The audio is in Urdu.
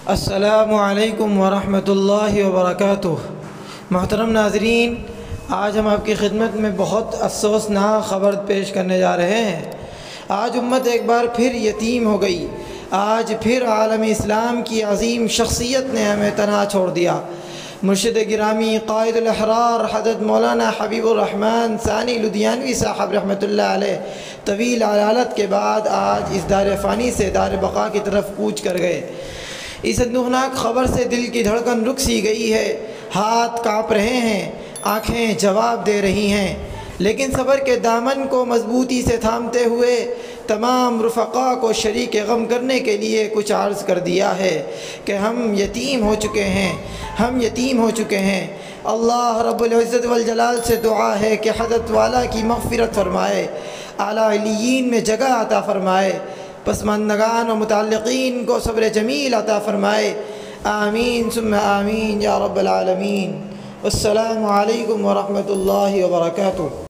السلام علیکم ورحمۃ اللہ وبرکاتہ۔ محترم ناظرین، آج ہم آپ کی خدمت میں بہت افسوسناک خبر پیش کرنے جا رہے ہیں۔ آج امت ایک بار پھر یتیم ہو گئی۔ آج پھر عالم اسلام کی عظیم شخصیت نے ہمیں تنہا چھوڑ دیا۔ مرشد گرامی قائد الاحرار حضرت مولانا حبیب الرحمن ثانی لدھیانوی صاحب رحمۃ اللہ علیہ طویل عیالت کے بعد آج اس دار فانی سے دار بقا کی طرف کوچ کر گئے۔ اس اندوہناک خبر سے دل کی دھڑکن رک سی گئی ہے، ہاتھ کانپ رہے ہیں، آنکھیں جواب دے رہی ہیں، لیکن صبر کے دامن کو مضبوطی سے تھامتے ہوئے تمام رفقا کو شریک غم کرنے کے لیے کچھ عرض کر دیا ہے کہ ہم یتیم ہو چکے ہیں، ہم یتیم ہو چکے ہیں۔ اللہ رب العزت والجلال سے دعا ہے کہ حضرت والا کی مغفرت فرمائے، اعلیٰ علیین میں جگہ عطا فرمائے، پسماندگان و متعلقین کو صبر جمیل عطا فرمائے۔ آمین ثم آمین یا رب العالمین۔ السلام علیکم ورحمۃ اللہ وبرکاتہ۔